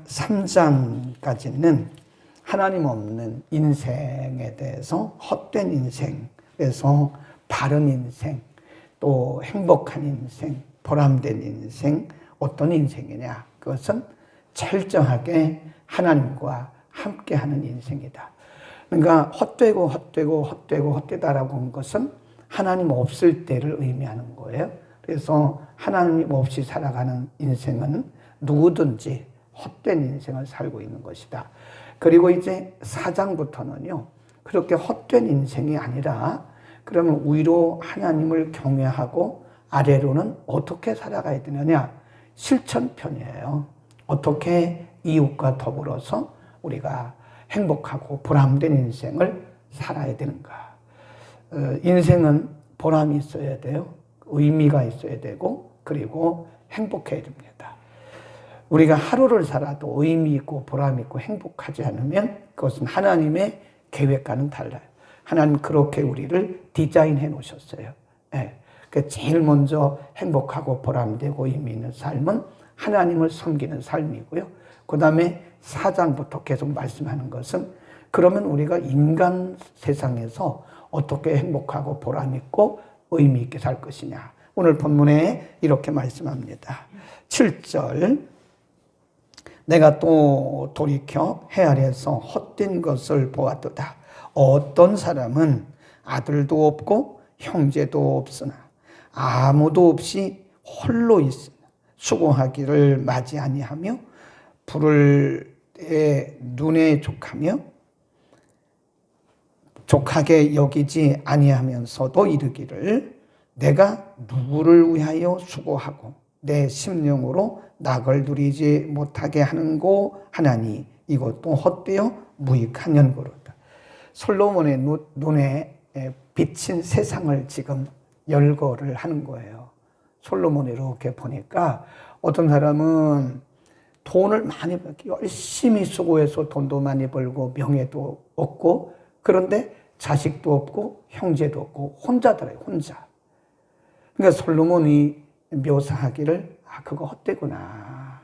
3장까지는 하나님 없는 인생에 대해서 헛된 인생, 그래서 바른 인생, 또 행복한 인생, 보람된 인생, 어떤 인생이냐? 그것은 철저하게 하나님과 함께하는 인생이다. 그러니까 헛되다라고 한 것은 하나님 없을 때를 의미하는 거예요. 그래서 하나님 없이 살아가는 인생은 누구든지 헛된 인생을 살고 있는 것이다. 그리고 이제 4장부터는요, 그렇게 헛된 인생이 아니라 그러면 위로 하나님을 경외하고 아래로는 어떻게 살아가야 되느냐? 실천편이에요. 어떻게 이웃과 더불어서 우리가 행복하고 보람된 인생을 살아야 되는가? 인생은 보람이 있어야 돼요. 의미가 있어야 되고, 그리고 행복해야 됩니다. 우리가 하루를 살아도 의미 있고 보람 있고 행복하지 않으면 그것은 하나님의 계획과는 달라요. 하나님 그렇게 우리를 디자인해 놓으셨어요. 네. 제일 먼저 행복하고 보람되고 의미 있는 삶은 하나님을 섬기는 삶이고요. 그 다음에 4장부터 계속 말씀하는 것은 그러면 우리가 인간 세상에서 어떻게 행복하고 보람 있고 의미 있게 살 것이냐. 오늘 본문에 이렇게 말씀합니다. 7절 내가 또 돌이켜 해 아래에서 헛된 것을 보았도다. 어떤 사람은 아들도 없고 형제도 없으나 아무도 없이 홀로 있으나 수고하기를 맞이 아니하며 불을 눈에 족하게 여기지 아니하면서도 이르기를 내가 누구를 위하여 수고하고 내 심령으로 낙을 누리지 못하게 하는고 하나니 이것도 헛되어 무익한 연고로다. 솔로몬의 눈에 비친 세상을 지금 열거를 하는 거예요. 솔로몬이 이렇게 보니까 어떤 사람은 돈을 많이 벌고 열심히 수고해서 돈도 많이 벌고 명예도 얻고 그런데 자식도 없고 형제도 없고 혼자더래요. 혼자. 그러니까 솔로몬이 묘사하기를 그거 헛되구나.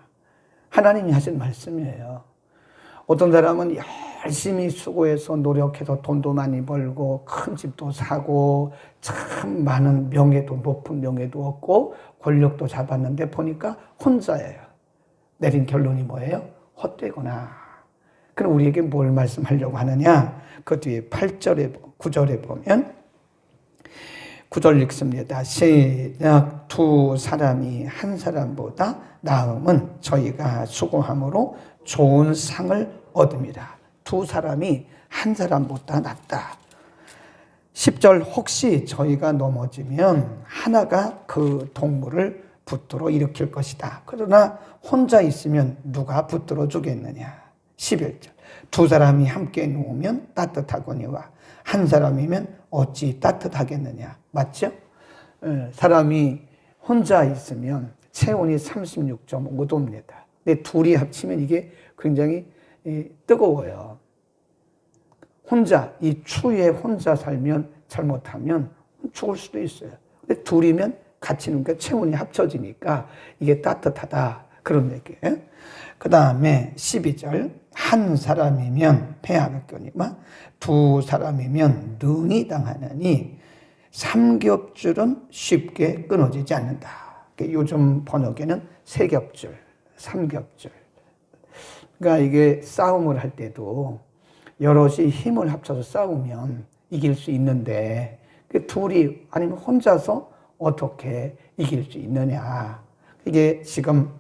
하나님이 하신 말씀이에요. 어떤 사람은 열심히 수고해서 노력해서 돈도 많이 벌고 큰 집도 사고 참 많은 명예도 높은 명예도 얻고 권력도 잡았는데 보니까 혼자예요. 내린 결론이 뭐예요? 헛되구나. 그럼 우리에게 뭘 말씀하려고 하느냐? 그 뒤에 9절에 보면 9절 읽습니다. 시작. 두 사람이 한 사람보다 나음은 저희가 수고함으로 좋은 상을 얻음이라. 두 사람이 한 사람보다 낫다. 10절 혹시 저희가 넘어지면 하나가 그 동물을 붙들어 일으킬 것이다. 그러나 혼자 있으면 누가 붙들어 주겠느냐. 11절 두 사람이 함께 누우면 따뜻하거니와 한 사람이면 어찌 따뜻하겠느냐. 맞죠? 사람이 혼자 있으면 체온이 36.5도입니다. 근데 둘이 합치면 이게 굉장히 뜨거워요. 혼자, 이 추위에 혼자 살면 잘못하면 죽을 수도 있어요. 근데 둘이면 같이 있으니까 체온이 합쳐지니까 이게 따뜻하다. 그런 얘기예요. 그 다음에 12절 한 사람이면 패하겠거니와 두 사람이면 능히 당하느니 삼겹줄은 쉽게 끊어지지 않는다. 요즘 번역에는 세겹줄, 삼겹줄. 그러니까 이게 싸움을 할 때도 여럿이 힘을 합쳐서 싸우면 이길 수 있는데 둘이 아니면 혼자서 어떻게 이길 수 있느냐. 이게 지금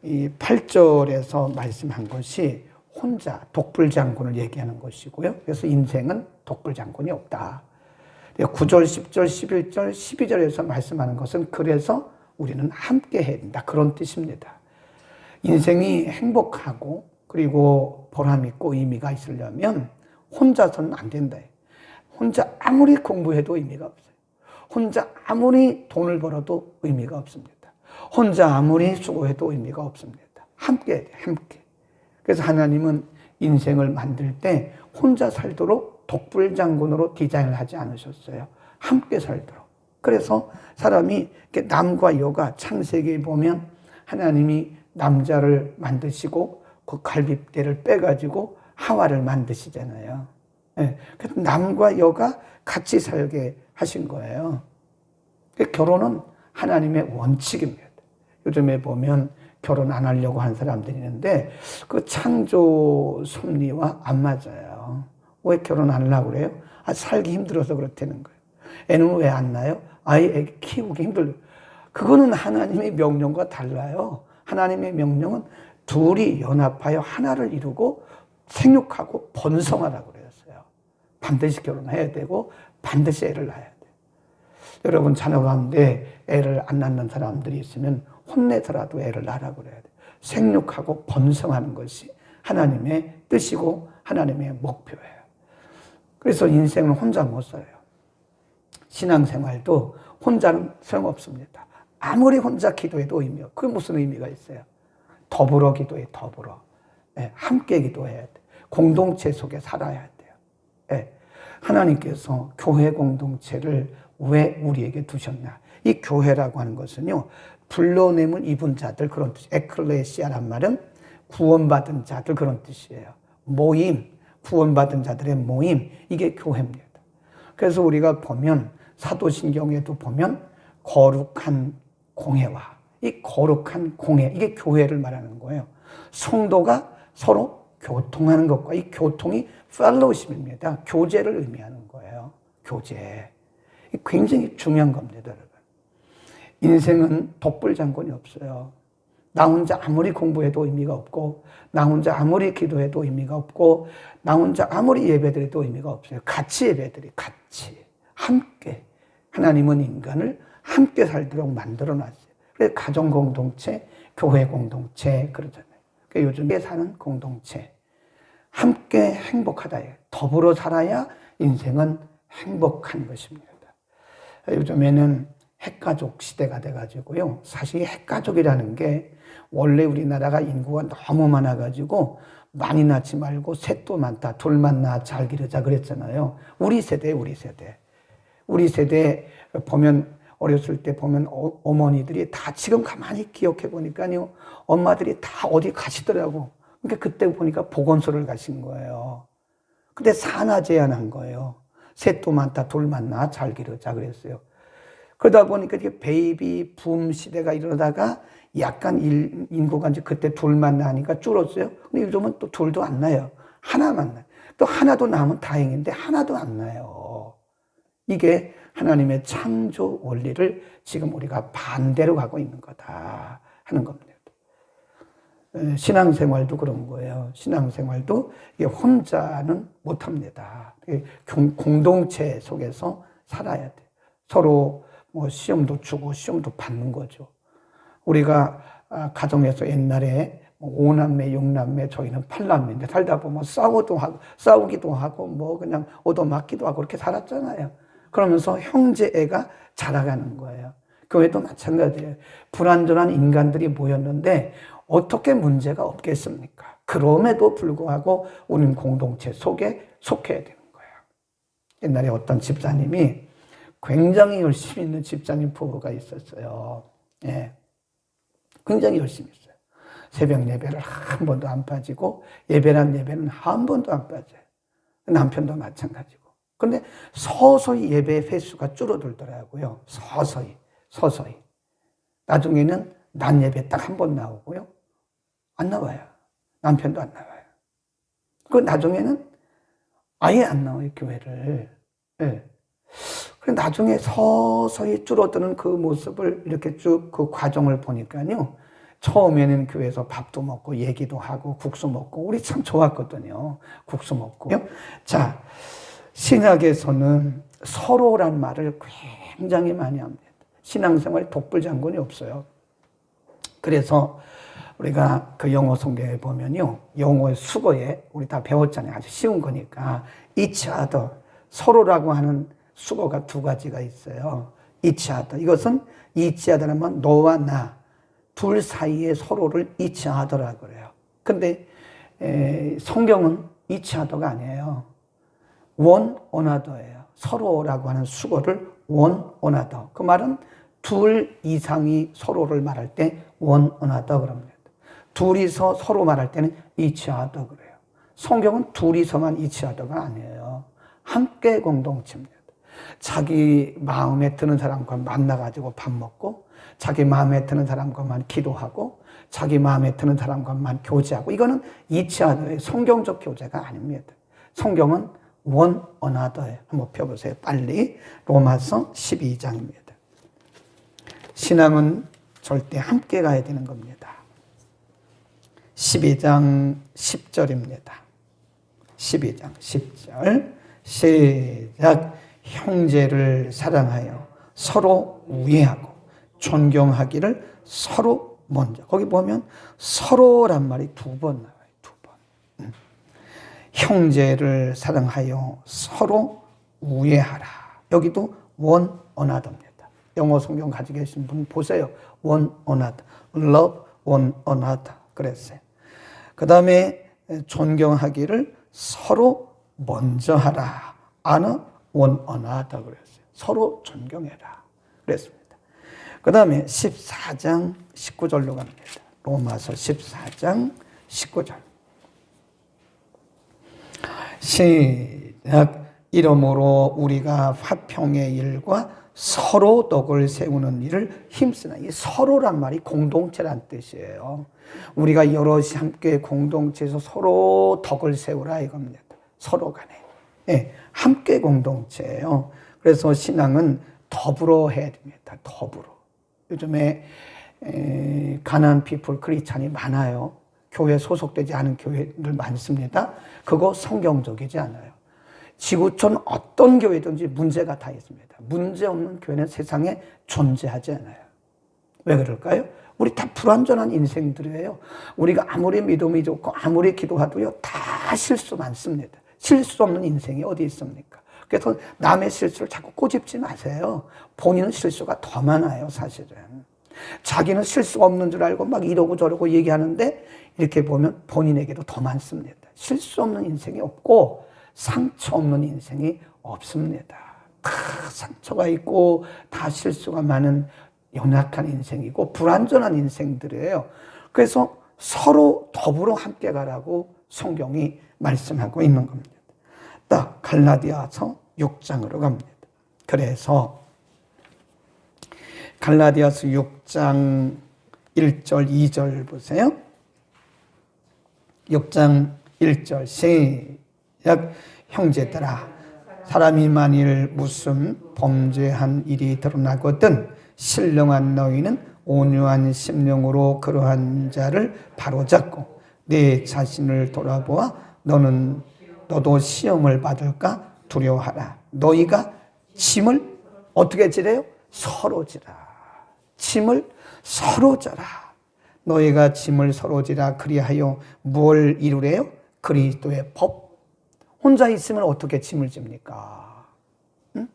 이 8절에서 말씀한 것이 혼자 독불장군을 얘기하는 것이고요. 그래서 인생은 독불장군이 없다. 9절, 10절, 11절, 12절에서 말씀하는 것은 그래서 우리는 함께 해야 된다. 그런 뜻입니다. 인생이 행복하고 그리고 보람있고 의미가 있으려면 혼자서는 안 된다. 혼자 아무리 공부해도 의미가 없어요. 혼자 아무리 돈을 벌어도 의미가 없습니다. 혼자 아무리 수고해도 의미가 없습니다. 함께 해야 돼요. 함께. 그래서 하나님은 인생을 만들 때 혼자 살도록 독불장군으로 디자인을 하지 않으셨어요. 함께 살도록. 그래서 사람이 남과 여가 창세기에 보면 하나님이 남자를 만드시고 그 갈빗대를 빼가지고 하와를 만드시잖아요. 예. 그래서 남과 여가 같이 살게 하신 거예요. 결혼은 하나님의 원칙입니다. 요즘에 보면 결혼 안 하려고 하는 사람들이 있는데 그 창조 섭리와 안 맞아요. 왜 결혼 안 하려고 그래요? 살기 힘들어서 그렇다는 거예요. 애는 왜 안 낳아요? 애 키우기 힘들어요. 그거는 하나님의 명령과 달라요. 하나님의 명령은 둘이 연합하여 하나를 이루고 생육하고 번성하라고 그랬어요. 반드시 결혼해야 되고 반드시 애를 낳아야 돼요. 여러분 자녀 가운데 애를 안 낳는 사람들이 있으면 혼내서라도 애를 낳으라고 그래야 돼요. 생육하고 번성하는 것이 하나님의 뜻이고 하나님의 목표예요. 그래서 인생은 혼자 못 살아요. 신앙생활도 혼자는 소용없습니다. 아무리 혼자 기도해도 그게 무슨 의미가 있어요? 더불어 기도해, 더불어. 예, 함께 기도해야 돼. 공동체 속에 살아야 돼요. 예, 하나님께서 교회 공동체를 왜 우리에게 두셨나? 이 교회라고 하는 것은요, 불러냄을 입은 자들 그런 뜻. 에클레시아란 말은 구원받은 자들 그런 뜻이에요. 모임, 구원받은 자들의 모임, 이게 교회입니다. 그래서 우리가 보면 사도신경에도 보면 거룩한 공회와 이 거룩한 공회, 이게 교회를 말하는 거예요. 성도가 서로 교통하는 것과 이 교통이 펠로우십입니다. 교제를 의미하는 거예요. 교제. 굉장히 중요한 겁니다, 여러분. 인생은 독불장군이 없어요. 나 혼자 아무리 공부해도 의미가 없고, 나 혼자 아무리 기도해도 의미가 없고, 나 혼자 아무리 예배드려도 의미가 없어요. 같이 예배드리, 같이. 함께. 하나님은 인간을 함께 살도록 만들어 놨어요. 그래서 가정 공동체, 교회 공동체, 그러잖아요. 그러니까 요즘에 사는 공동체. 함께 행복하다. 더불어 살아야 인생은 행복한 것입니다. 요즘에는 핵가족 시대가 돼가지고요. 사실 핵가족이라는 게 원래 우리나라가 인구가 너무 많아가지고 많이 낳지 말고 셋도 많다. 둘만 낳아 잘 기르자 그랬잖아요. 우리 세대. 우리 세대 보면 어렸을 때 보면 어머니들이 다 지금 가만히 기억해 보니까요. 엄마들이 다 어디 가시더라고. 그러니까 그때 보니까 보건소를 가신 거예요. 근데 산하 제한한 거예요. 셋도 많다. 둘만 낳아 잘 기르자 그랬어요. 그러다 보니까 이게 베이비 붐 시대가 이러다가 약간 인구가 이제 그때 둘만 나니까 줄었어요. 근데 요즘은 또 둘도 안 나요. 하나만 나요. 또 하나도 나면 다행인데 하나도 안 나요. 이게 하나님의 창조 원리를 지금 우리가 반대로 가고 있는 거다 하는 겁니다. 신앙생활도 그런 거예요. 신앙생활도 이게 혼자는 못합니다. 공동체 속에서 살아야 돼요. 서로 시험도 주고 시험도 받는 거죠. 우리가 가정에서 옛날에 5남매, 6남매, 저희는 8남매인데 살다 보면 싸우기도 하고 그냥 얻어맞기도 하고 그렇게 살았잖아요. 그러면서 형제애가 자라가는 거예요. 교회도 마찬가지예요. 불완전한 인간들이 모였는데 어떻게 문제가 없겠습니까? 그럼에도 불구하고 우리는 공동체 속에 속해야 되는 거예요. 옛날에 어떤 집사님이 굉장히 열심히 있는 집사님 부부가 있었어요. 예. 굉장히 열심히 했어요. 새벽 예배를 한 번도 안 빠지고 예배란 예배는 한 번도 안 빠져요. 남편도 마찬가지고. 그런데 서서히 예배 횟수가 줄어들더라고요. 서서히. 나중에는 낮 예배 딱 한 번 나오고요. 안 나와요. 남편도 안 나와요. 그 나중에는 아예 안 나와요, 교회를. 예. 그 나중에 서서히 줄어드는 그 모습을 이렇게 쭉 그 과정을 보니까요. 처음에는 교회에서 밥도 먹고 얘기도 하고 국수 먹고 우리 참 좋았거든요. 국수 먹고. 자, 신약에서는 서로란 말을 굉장히 많이 합니다. 신앙생활에 독불장군이 없어요. 그래서 우리가 그 영어 성경에 보면요. 영어의 수거에 우리 다 배웠잖아요. 아주 쉬운 거니까. each other. 서로라고 하는 수거가 두 가지가 있어요. each other. 이것은 each other라면 너와 나. 둘 사이에 서로를 each other라고 그래요. 근데 성경은 each other가 아니에요. one another예요. 서로라고 하는 수거를 one another. 그 말은 둘 이상이 서로를 말할 때 one another 그럽니다. 둘이서 서로 말할 때는 each other 그래요. 성경은 둘이서만 each other가 아니에요. 함께 공동체입니다. 자기 마음에 드는 사람과 만나가지고 밥 먹고, 자기 마음에 드는 사람과만 기도하고, 자기 마음에 드는 사람과만 교제하고, 이거는 each other의 성경적 교제가 아닙니다. 성경은 one another예요. 한번 펴보세요. 빨리. 로마서 12장입니다. 신앙은 절대 함께 가야 되는 겁니다. 12장 10절입니다. 12장 10절 시작. 형제를 사랑하여 서로 우애하고 존경하기를 서로 먼저. 거기 보면 서로란 말이 2번 나와요. 2번. 형제를 사랑하여 서로 우애하라. 여기도 one another입니다. 영어 성경 가지고 계신 분 보세요. one another. love one another. 그랬어요. 그 다음에 존경하기를 서로 먼저 하라. honor one another 그랬어요. 서로 존경해라. 그랬습니다. 그 다음에 14장 19절로 갑니다. 로마서 14장 19절. 시작. 이러므로 우리가 화평의 일과 서로 덕을 세우는 일을 힘쓰나. 이 서로란 말이 공동체란 뜻이에요. 우리가 여럿이 함께 공동체에서 서로 덕을 세우라 이겁니다. 서로 간에. 네, 함께 공동체예요. 그래서 신앙은 더불어 해야 됩니다. 더불어. 요즘에 가난한 피플 크리스찬이 많아요. 교회 소속되지 않은 교회들 많습니다. 그거 성경적이지 않아요. 지구촌 어떤 교회든지 문제가 다 있습니다. 문제 없는 교회는 세상에 존재하지 않아요. 왜 그럴까요? 우리 다 불완전한 인생들이에요. 우리가 아무리 믿음이 좋고 아무리 기도해도요, 다 실수 많습니다. 실수 없는 인생이 어디 있습니까? 그래서 남의 실수를 자꾸 꼬집지 마세요. 본인은 실수가 더 많아요, 사실은. 자기는 실수가 없는 줄 알고 막 이러고 저러고 얘기하는데 이렇게 보면 본인에게도 더 많습니다. 실수 없는 인생이 없고 상처 없는 인생이 없습니다. 다 상처가 있고 다 실수가 많은 연약한 인생이고 불완전한 인생들이에요. 그래서 서로 더불어 함께 가라고 성경이 말씀하고 있는 겁니다. 딱 갈라디아서 6장으로 갑니다. 그래서 갈라디아서 6장 1절 2절 보세요. 6장 1절 시작. 형제들아, 사람이 만일 무슨 범죄한 일이 드러나거든 신령한 너희는 온유한 심령으로 그러한 자를 바로잡고 내 자신을 돌아보아 너도 시험을 받을까 두려워하라. 너희가 짐을 어떻게 지래요? 서로 지라. 짐을 서로 져라. 너희가 짐을 서로 지라. 그리하여 뭘 이루래요? 그리스도의 법. 혼자 있으면 어떻게 짐을 집니까? 응?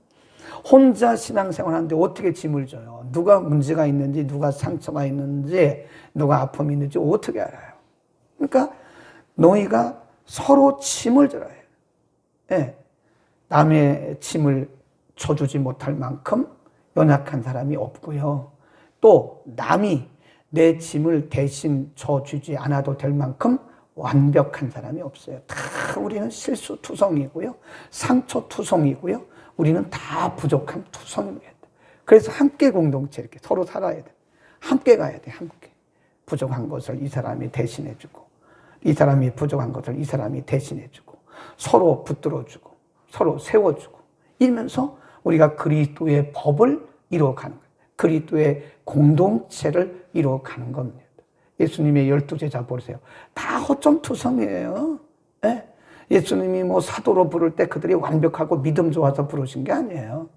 혼자 신앙생활하는데 어떻게 짐을 져요? 누가 문제가 있는지, 누가 상처가 있는지, 누가 아픔이 있는지 어떻게 알아요? 그러니까 너희가 서로 짐을 져라 해요. 네. 남의 짐을 져주지 못할 만큼 연약한 사람이 없고요. 또 남이 내 짐을 대신 져주지 않아도 될 만큼 완벽한 사람이 없어요. 다 우리는 실수투성이고요. 상처투성이고요. 우리는 다 부족한 투성입니다. 그래서 함께 공동체 이렇게 서로 살아야 돼. 함께 가야 돼. 함께. 부족한 것을 이 사람이 대신해주고 이 사람이 부족한 것을 이 사람이 대신해주고 서로 붙들어주고 서로 세워주고 이러면서 우리가 그리스도의 법을 이루어가는 거예요. 그리스도의 공동체를 이루어가는 겁니다. 예수님의 12제자 보세요. 다 허점투성이에요. 네? 예수님이 뭐 사도로 부를 때 그들이 완벽하고 믿음 좋아서 부르신 게 아니에요.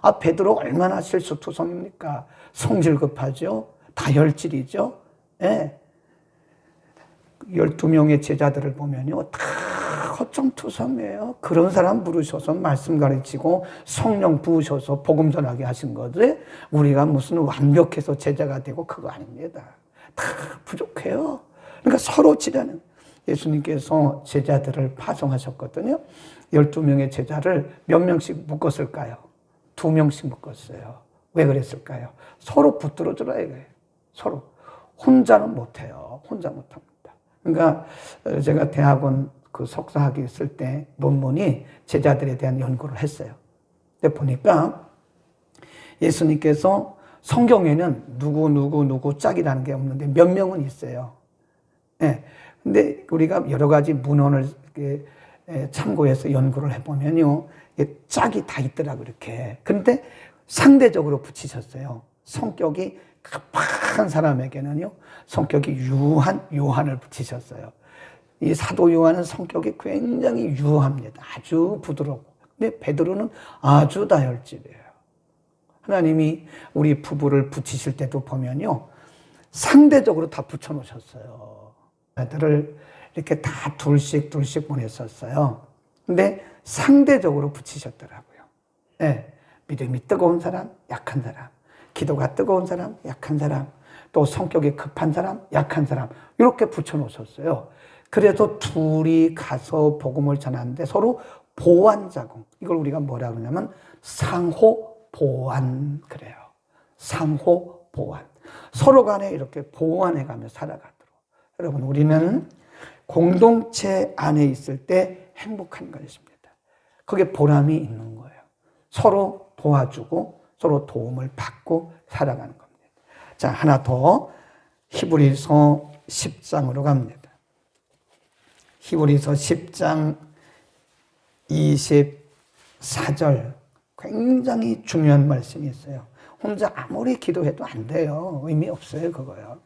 아, 베드로 얼마나 실수투성입니까? 성질 급하죠. 다혈질이죠. 네? 12명의 제자들을 보면요. 다 허점투성이에요. 그런 사람 부르셔서 말씀 가르치고 성령 부으셔서 복음 전하게 하신 거지 우리가 무슨 완벽해서 제자가 되고 그거 아닙니다. 다 부족해요. 그러니까 서로 지라는 예수님께서 제자들을 파송하셨거든요. 12명의 제자를 몇 명씩 묶었을까요? 2명씩 묶었어요. 왜 그랬을까요? 서로 붙들어주라 이거예요. 서로. 혼자는 못해요. 혼자 못합니다. 그러니까 제가 대학원 그 석사학위 있을 때 논문이 제자들에 대한 연구를 했어요. 근데 보니까 예수님께서 성경에는 누구 짝이라는 게 없는데 몇 명은 있어요. 예. 근데 우리가 여러 가지 문헌을 참고해서 연구를 해보면요, 짝이 다 있더라고, 이렇게. 근데 상대적으로 붙이셨어요. 성격이 급한 사람에게는요, 성격이 유한 요한을 붙이셨어요. 이 사도 요한은 성격이 굉장히 유합니다. 아주 부드럽고. 근데 베드로는 아주 다혈질이에요. 하나님이 우리 부부를 붙이실 때도 보면요, 상대적으로 다 붙여놓으셨어요. 애들을 이렇게 다 둘씩 보냈었어요. 근데 상대적으로 붙이셨더라고요. 네. 믿음이 뜨거운 사람, 약한 사람, 기도가 뜨거운 사람, 약한 사람, 또 성격이 급한 사람, 약한 사람, 이렇게 붙여놓으셨어요. 그래서 둘이 가서 복음을 전하는데 서로 보완 작용, 이걸 우리가 뭐라 그러냐면 상호 보완 그래요. 상호 보완. 서로 간에 이렇게 보완해가며 살아가도록. 여러분, 우리는 공동체 안에 있을 때 행복한 것입니다. 그게 보람이 있는 거예요. 서로 도와주고 서로 도움을 받고 살아가는 겁니다. 자, 하나 더 히브리서 10장으로 갑니다. 히브리서 10장 24절 굉장히 중요한 말씀이 있어요. 혼자 아무리 기도해도 안 돼요. 의미 없어요, 그거요.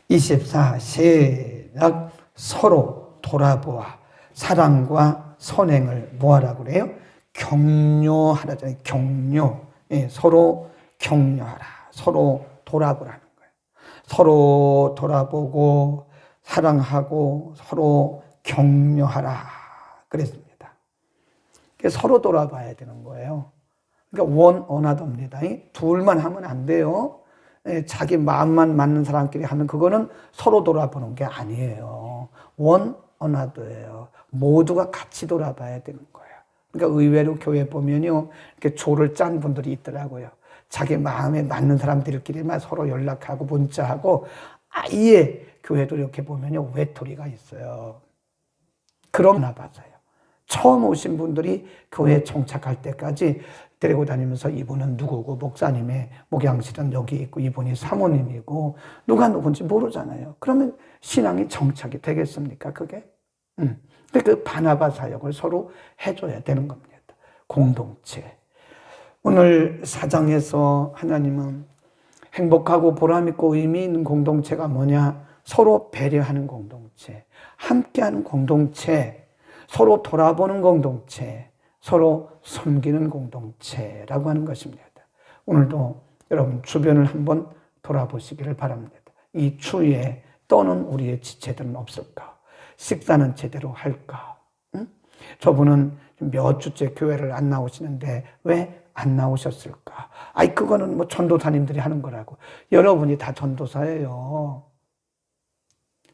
24 시작. 서로 돌아보아 사랑과 선행을 뭐하라고 그래요? 격려하라잖아요. 격려. 예, 서로 격려하라. 서로 돌아보라는 거예요. 서로 돌아보고 사랑하고 서로 격려하라 그랬습니다. 서로 돌아봐야 되는 거예요. 그러니까 원 어나더입니다. 둘만 하면 안 돼요. 자기 마음만 맞는 사람끼리 하면 그거는 서로 돌아보는 게 아니에요. 원 어나더예요. 모두가 같이 돌아봐야 되는 거예요. 그러니까 의외로 교회 보면요, 이렇게 조를 짠 분들이 있더라고요. 자기 마음에 맞는 사람들끼리만 서로 연락하고 문자하고, 아예 교회도 이렇게 보면요, 외톨이가 있어요. 그러나 봐서요. 처음 오신 분들이 교회에 정착할 때까지 데리고 다니면서 이분은 누구고, 목사님의 목양실은 여기 있고, 이분이 사모님이고, 누가 누군지 모르잖아요. 그러면 신앙이 정착이 되겠습니까, 그게? 근데 그 바나바 사역을 서로 해줘야 되는 겁니다. 공동체. 오늘 4장에서 하나님은 행복하고 보람있고 의미 있는 공동체가 뭐냐? 서로 배려하는 공동체, 함께하는 공동체, 서로 돌아보는 공동체, 서로 섬기는 공동체라고 하는 것입니다. 오늘도 여러분 주변을 한번 돌아보시기를 바랍니다. 이 추위에 떠는 우리의 지체들은 없을까? 식사는 제대로 할까? 응? 저분은 몇 주째 교회를 안 나오시는데 왜 안 나오셨을까? 아이, 그거는 뭐 전도사님들이 하는 거라고. 여러분이 다 전도사예요.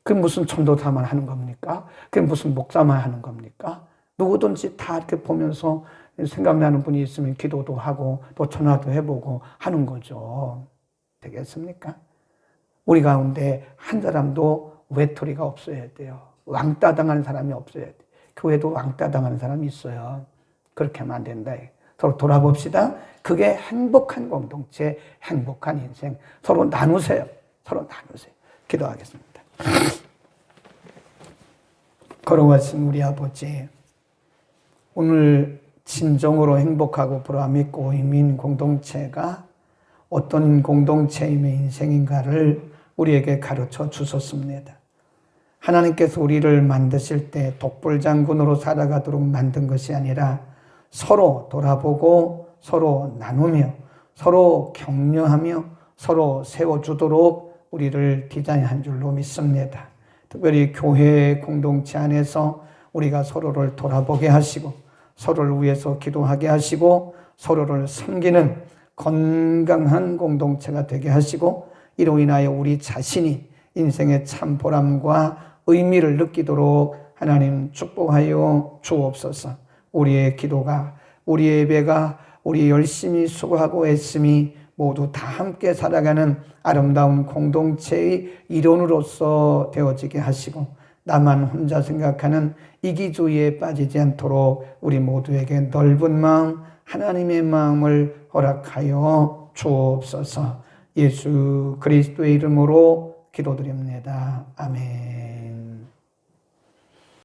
그게 무슨 전도사만 하는 겁니까? 그게 무슨 목사만 하는 겁니까? 누구든지 다 이렇게 보면서 생각나는 분이 있으면 기도도 하고 또 전화도 해보고 하는 거죠. 되겠습니까? 우리 가운데 한 사람도 외톨이가 없어야 돼요. 왕따 당하는 사람이 없어야 돼요. 교회도 왕따 당하는 사람이 있어요. 그렇게 하면 안 된다. 서로 돌아봅시다. 그게 행복한 공동체, 행복한 인생. 서로 나누세요. 서로 나누세요. 기도하겠습니다. 걸어가신 우리 아버지, 오늘 진정으로 행복하고 보람있고 의미 있는 공동체가 어떤 공동체임의 인생인가를 우리에게 가르쳐 주셨습니다. 하나님께서 우리를 만드실 때 독불장군으로 살아가도록 만든 것이 아니라 서로 돌아보고 서로 나누며 서로 격려하며 서로 세워주도록 우리를 디자인한 줄로 믿습니다. 특별히 교회 공동체 안에서 우리가 서로를 돌아보게 하시고 서로를 위해서 기도하게 하시고 서로를 섬기는 건강한 공동체가 되게 하시고 이로 인하여 우리 자신이 인생의 참 보람과 의미를 느끼도록 하나님 축복하여 주옵소서. 우리의 기도가, 우리의 예배가, 우리 열심히 수고하고 애씀이 모두 다 함께 살아가는 아름다운 공동체의 일원으로서 되어지게 하시고, 나만 혼자 생각하는 이기주의에 빠지지 않도록 우리 모두에게 넓은 마음, 하나님의 마음을 허락하여 주옵소서. 예수 그리스도의 이름으로 기도드립니다. 아멘.